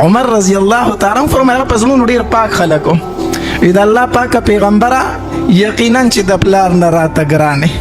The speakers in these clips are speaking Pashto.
عمر رضی الله تعالی فرمایله په زمونږ ډېر پاک خلکو د الله پاکه پیغمبره یقینا چې د پلار نه راته ګرانې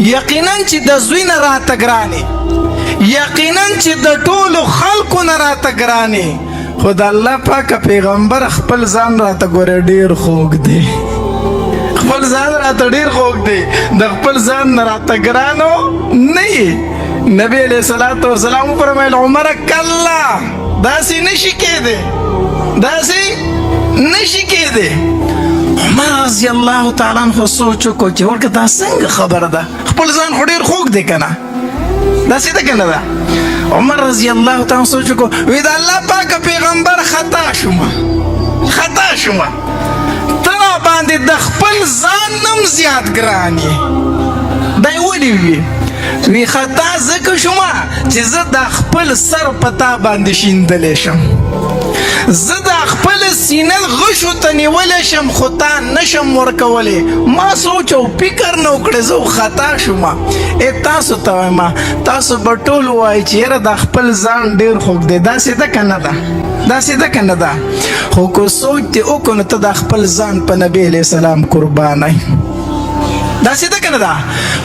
یقینا چې د زوی نه راته ګرانې یقینا چې د ټولو خلکو نه راته ګرانې خو د الله پاکه پیغمبر خپل ځان راته ګوره ډېر خوږ دی خپل ځان راته ډېر خوږ دی د خپل ځان نه راته ګرانو نه یې نبی علیہ الصلوۃ والسلام فرمایل عمر کلا داسې نشي کېدی داسې نشي کېدی عمر رضی الله تعالی عنہ سوچ وکړو چې ورکه دا څنګه خبره ده خپل ځان خو ډېر خوږ دی که نه داسې ده که نه ده عمر رضی الله تعالی سوچ وکړو وی د الله پاکه پیغمبر خطا شومه ته راباندې د خپل ځان نم زیات ګران یې دا یې ولې وی خطا ځکه شومه چې زه د خپل سر په تا باندې شیندلی شم زه د خپل سینه غشو ته نیولی شم خو تا نشم ورکولی ما سوچ او فکر نه وکړې زه خطا شومه تاسو ته وایم تاسو به ټول وایي چې یاره د خپل ځان ډېر خوږ دی داسې ده که نه ده داسې ده که نه ده خو که سوچ دې وکړو نو ته د خپل ځان په نبي علیه السلام قربانی داسې ده که نه ده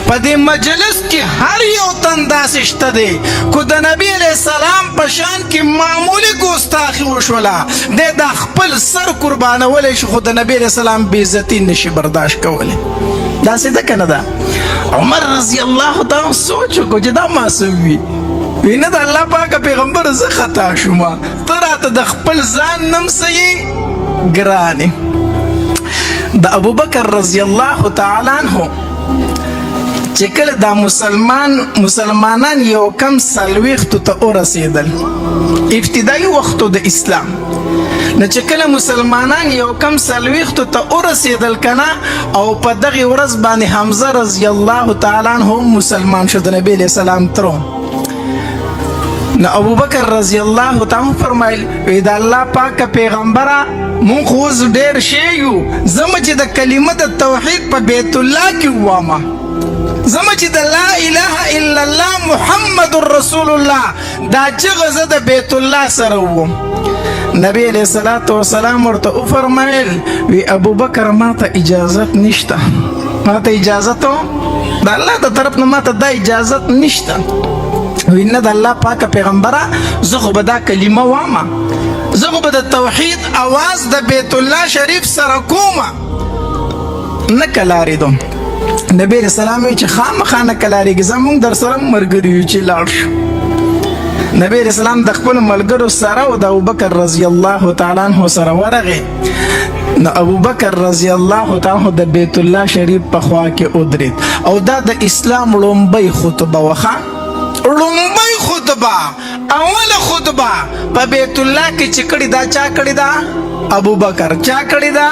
په دې مجلس کې هر یو تن داسې شته دی خو د نبي علیه السلام په شان کې معمولي ګستاخي وشوله دی د خپل سر قربانولی شي خو د نبي علیه السلام بېعزتي نشي برداشت کولی داسې ده که نه ده عمر رضی الله تعالی سوچ وکړو چې دا معصوم وي نه د الله پاکه پیغمبر زه خطا شومه ته راته د خپل ځان نم څه یې ګرانې د ابوبکر رضی الله تعالی عنہ چې کله دا مسلمانان یو کم 40 ته ورسېدل ابتدایي وختو د اسلام نو چې کله مسلمانان یو کم 40 ته ورسېدل کنه او په دغه ورځ باندې حمزه رضی الله تعالی عنہ مسلمان شو د نبی علیہ السلام ترو نو ابوبکر رضی الله تعالی فرمایل وی د الله پاک پیغمبره مونږ خو اوس ډېر شی یو زمه چې د کلمه د توحید په بیت الله کې ووامه زمه چې د لا اله الا الله محمد رسول الله دا چغه زه د بیت الله سره ووم نبی علیہ الصلوۃ والسلام ورته وفرمایل وی ابوبکر ماته اجازت نشته ماته اجازت د الله د طرف نه ماته دا اجازت نشته وی نه د الله پاکه پیغمبره زه خو به دا کلمه وامه زه خو به د توحید اواز د بیت الله شریف سره کومه نه کلاریدم نبی علیہ السلام چې خامخا نه کلاریږي زمونږ در سره ملګري یو چې لاړ شو نبی علیہ السلام د خپلو ملګرو سره او د ابوبکر رضی الله تعالی عنہ سره ورغی نو ابوبکر رضی الله تعالی عنہ د بیت الله شریف په خوا کې ودرېد او دا د اسلام لومبۍ خطبه وخه لومبۍ خطبه اوله خطبه په بیت الله کې چې کړې دا چا کړې ده ابوبکر چا کړې ده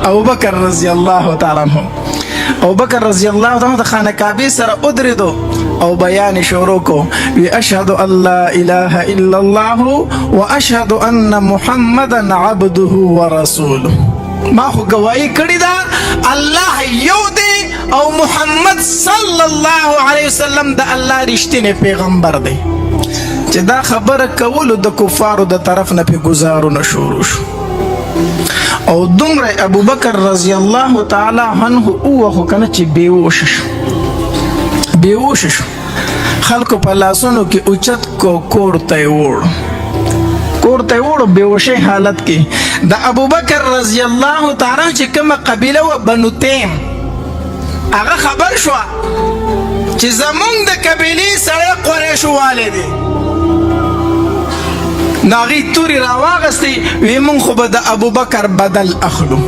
ابوبکر رضی الله تعالی عنہ ابوبکر رضی الله تعالی عنہ د خانه کعبه سره ودرېدو او بیان شروع کو وی اشهد ان لا اله الا الله واشهد ان محمدا عبده ورسوله ما خو گواہی کړې ده الله یو دی او محمد صلی الله علیه وسلم د الله رښتینی پیغمبر دی چې دا خبره کولو د کفارو د طرف نه په گزارونه شروع شو او دومره ابوبکر رضی الله تعالی عنہ اوه کنه چې بیهوش شو خلکو په لاسونو کې اوچت کو کور ته وړ بیهوشي حالت کې د ابوبکر رضی الله تعالی چې کومه قبیله و بنو تیم هغه خبر شو چې زمونږ د قبیلې سره قریش والي دي ناغي توري راواغستي وی مونږ خو به د ابوبکر بدل اخلو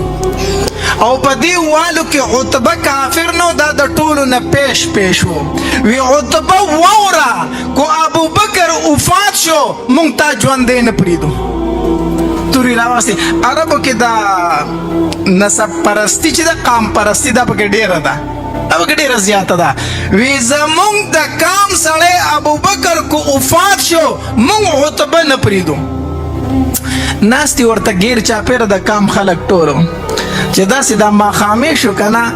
او په دې والو کې عتبه کافر نو دا د ټولو نه پیش وو وی عتبه وورا کو ابوبکر وفات شو مونږ تا ژوندې نه پریدو توري راوستي عربو کې دا نسب پرستی چې د قام پرستی دا پکې ډیره ده او ډیره زیاته ده وی زمونږ د قام سره ابوبکر کو وفات شو مونږ عتبه نه پریدو ناستی ورته غیر چاپیره د قام خلک ټولو چې داسې دا ماښامې شو که نه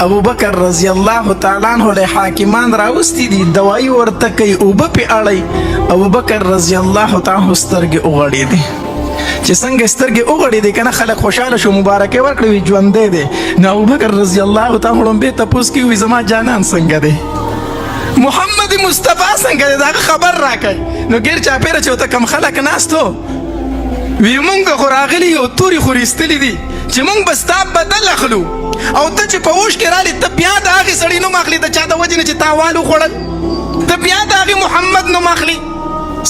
ابوبکر رضی الله تعالی عنه له حاکمان راوستي دي دوایي ورته کوي اوبه پې اړئ ابوبکر رضی الله تعالی عنه سترګې وغړېدې چې څنګه سترګې وغړېدې که نه خلک خوشحاله شو مبارکۍ ورکړې وي ژوندی دی نو ابوبکر رضی الله تعالی عنه ړومبې تپوس کوي وایي زما جانان څنګه دی محمد مصطفی څنګه دی د هغه خبر راکړئ نو ګیر چاپېره چې ورته کم خلک ناست وو وی مونږ خو راغلي یو تورې خو ریستلي دي چې مونږ به ستا بدل اخلو او ته چې په اوښ کې رالې ته بیا د هغې سړي نوم اخلي د چا د وجې نه چې تاوال وخوړل ته بیا د هغې محمد نوم اخلي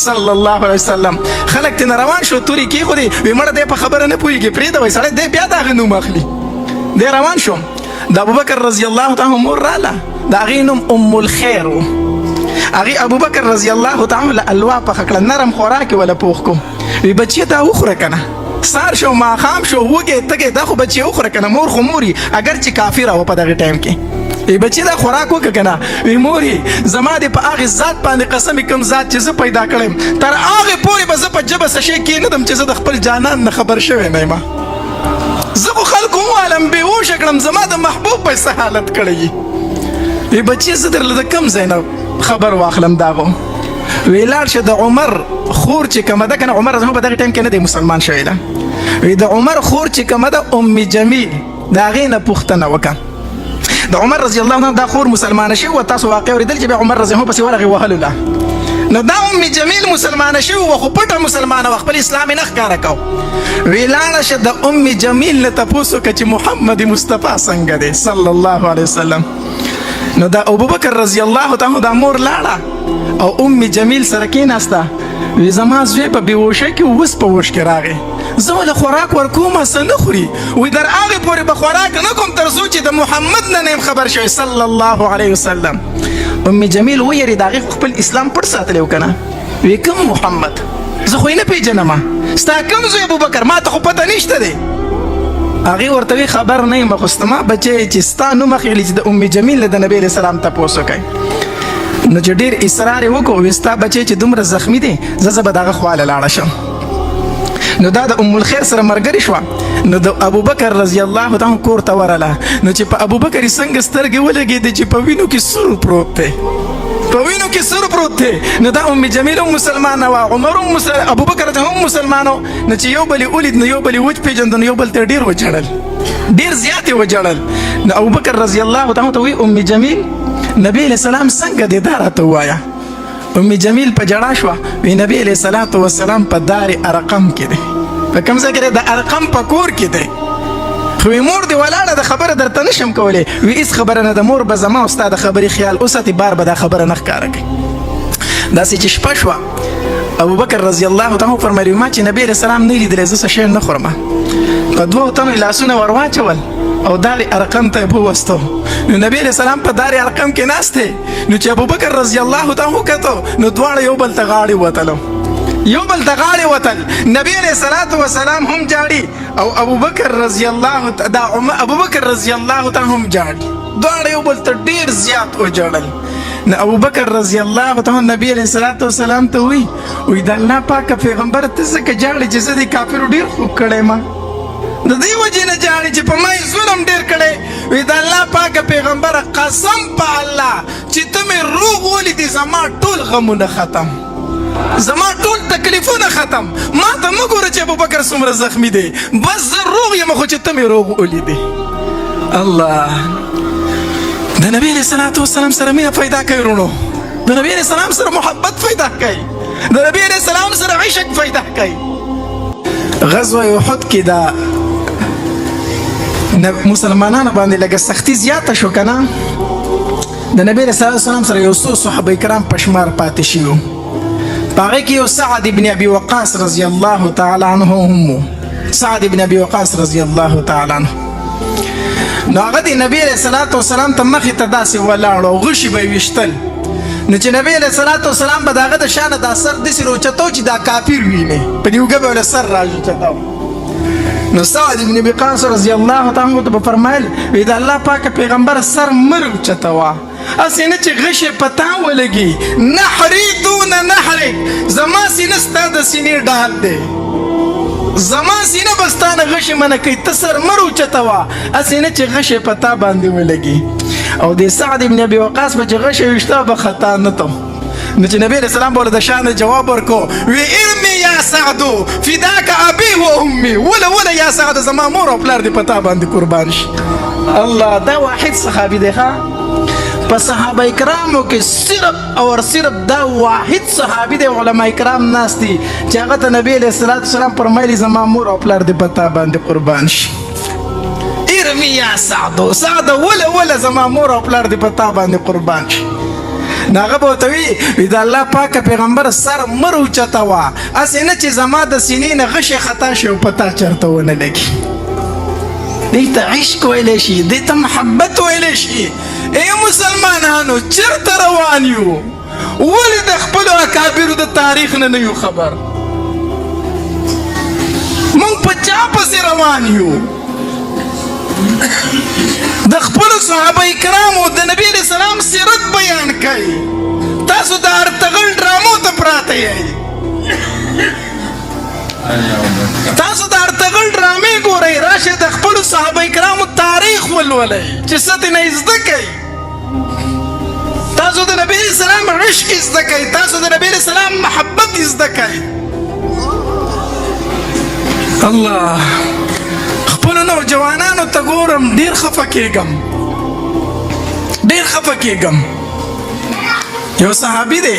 صلی الله علیه وسلم خلک ترې روان شو تورې کېښودې وی مړه دی په خبره نه پوهېږي پرېږده وایي سړی دی بیا د هغې نوم اخلي دی روان شو د ابوبکر رضی الله تعالی مور راله د هغې نوم ام الخیر و هغې ابوبکر رضی الله تعالی له الوا پخه کړه نرم خوراک یې وله پوخ کو وی بچیه دا وخوره که نه سار شو ماښام شو وږې تږې دا خو بچې وخوره که نه مور خو موري اگر چې کافره وه په دغې ټایم کې وی بچې دا خوراک وکړه که نه وی موري زما دې په هغې ذات باندې قسم کوم ذات چې زه پیدا کړی تر هغې پورې به زه په ژبه څه شی کښېنږدم چې زه د خپل جانان نه خبر شوی نه یم زه خو خلکو ووالم بېهوشه کړم زما د محبوب په څه حالت کړی وی بچې زه درله د کوم ځای نه خبر واخلم داغو وی لاړ شه د عمر خور چې کومه ده که نه عمر زما په دغې ټایم کې نه دی مسلمان شوی ده وی د عمر خور چې کومه ده ام جمیل د هغې نه پوښتنه وکړه د عمر رضی الله عنه دا خور مسلمانه شوې وه تاسو واقع اورېدل چې بیا عمر رضی الله پسې ورغې وهلو له نو دا ام جمیل مسلمانه شوې وه خو پټه مسلمانه وه خپل اسلام یې نه ښکاره کو وی لاړه شه د ام جمیل نه تپوس وکړه چې محمد مصطفی څنګه دی صلی الله علیه وسلم نو دا ابوبکر رضی الله تعالی دا مور لاړه او ام جمیل سره کېناسته وی زما زوی په بېهوشه کې اوس په هوش کې راغی زه له خوراک ورکوم څه نه خوري وی در هغې پورې به خوراک نه کوم تر څو چې د محمد نه یم خبر شوی صلی الله علیه وسلم ام جمیل ویرې د هغې خپل اسلام پټ ساتلی و که نه وی کوم محمد زه خو یې نه پېژنم ستا کوم زوی ابوبکر ما ته خو پته نشته دی هغې ورته وی خبر نه یم خو زما بچی چې ستا نوم اخلي چې د ام جمیل نه د نبي علیه السلام تپوس وکړئ نو چې ډېر اصرار یې وکړو وی ستا بچی چې دومره زخمي دی زه به د هغه خواله لاړه شم نو دا د ام الخیر سره ملګرې شوه نو د ابوبکر رضی الله تعالی کور ته ورله نو چې په ابوبکر یې څنګه سترګې ولګېدې چې په وینو کې سور پروت دی په وینو کې سور پروت دی نو دا ام جمیل هم مسلمانه وه عمر هم ابوبکر ته هم مسلمانه و نو چې یو بل یې ولید نو یو بل یې وپېژند نو یو بل ته ډېر وجړل ډېر زیات یې وجړل نو ابوبکر رضی الله تعالی ته وایي ام جمیل نبی علیه السلام څنګه دی دا راته ووایه ام جمیل په ژړا شوه وی نبی علیه الصلاة والسلام په دار ارقم کې دی په کوم ځای کې دی د ارقم په کور کې دی خو وی مور دې ولاړه د خبره درته نشم کولی وی هېڅ خبره نه د مور به زما او ستا د خبرې خیال وساتي بار به دا خبره نه ښکاره کوي داسې چې شپه شوه ابوبکر رضی الله تعالی فرمایي ما چې نبی علیه السلام نه لیدلی زه څه شی نه خورم په دوو تنو یې لاسونه ور واچول او دار ارقم ته یې ووستو نو نبی علیه السلام په دار ارقم کې ناست دی نو چې ابوبکر رضی الله تعالی وکتو نو دواړه یو بل ته غاړې وتلو یو بل ته غاړې وتل نبی علیه الصلاة والسلام هم جاړي او ابوبکر رضی الله تعالی هم جاړي دواړه یو بل ته ډېر زیات وجړل نو ابوبکر رضی الله تعالی نبی علیه الصلاة والسلام ته وی د الله پاکه پیغمبر ته ځکه جاړي چې زه د کافرو ډېر خوب کړی ما د دې وجې نه جاړي چې په ما یې ظلم ډېر کړی وی د الله پاکه پیغمبره قسم په الله چې ته مې روغ ولیدې زما ټول غمونه ختم زما ټول تکلیفونه ختم ما ته مه ګوره چې ابوبکر څومره زخمي دی بس زه روغ یم خو چې ته مې روغ ولیدې الله د نبی علیه الصلاة والسلام سره مینه پیدا کوي وروڼو د نبی علیه السلام سره محبت پیدا کوي د نبی علیه السلام سره عشق پیدا کوي غزوه احد کې دا مسلمانانو باندې لږه سختي زیاته شو که نه د نبی علیه الصلاة والسلام سره یو څو صحابه کرام په شمار پاتې شوي وو په هغې کې یو سعد بن ابي وقاص رضی الله تعالی عنه هم سعد بن ابي وقاص رضی الله تعالی عنه نو هغه د نبی علیه الصلاة والسلام ته مخې ته داسې ولاړ او غشي به یې ویشتل نو چې نبی علیه الصلاة والسلام به د هغه د شانه دا سر داسې راوچتو چې دا کافر وینې په دې اوږه به یې سر راوچتو نو سعد بن ابي وقاص رضی الله تعالی عنه ته به فرمایل وی د الله پاکه پیغمبر سر مه راوچتوه هسې نه چې غشې په تا ولګي نحري دون نحرک زما سینه ستا د سینې ډال دی زما سینه بستانه غشي منه کوي ته سر مر اوچته وه هسې نه چې غشی په تا باندې ولګي او د سعد ابن ابي وقاص به چې غشی ویشته به خطا نه تم نو چې نبی علیه السلام به ورته د شانه جواب ورکو وی ارمي یا سعدو فداک ابي و امي وله یا سعد زما مور او پلار دې په تا باندې قربان شي الله دا واحد صحابي دی ښه په صحابه کرامو کې صرف دا واحد صحابي دی علما کرام ناست دي چې هغه ته نبی علیه السلام فرمایلی زما مور او پلار دې په تا باندې قربان شي ارمي یا سعدو سعد وله زما مور او پلار دې په تا باندې قربان شي ناغه به ورته وي د الله پاکه پیغمبر سر مر اوچته وه هسې نه چې زما د سینې نه غشی خطا شي او په تا چېرته ونه لګي دې ته عشق ویلی شي دې ته محبت ویلی شي ای مسلمانانو چېرته روان یو ولې د خپلو اکابرو د تاریخ نه یو خبر موږ په چا پسې روان یو د خپلو صحابه کرامو د نبی علیه السلام سیرت بیان کوي تاسو د ارطغرل ډرامو ته پراته یئ تاسو د ارطغرل ډرامې ګورئ راشئ د خپلو صحابه کرامو تاریخ ولولئ چې څه ترې نه زده کوئ تاسو د نبی علیه السلام عشق زده کوئ تاسو د نبی علیه السلام محبت زده کوئ الله خپلو نوجوانانو ته ګورم ډېر خفه کېږم یو صحابي دی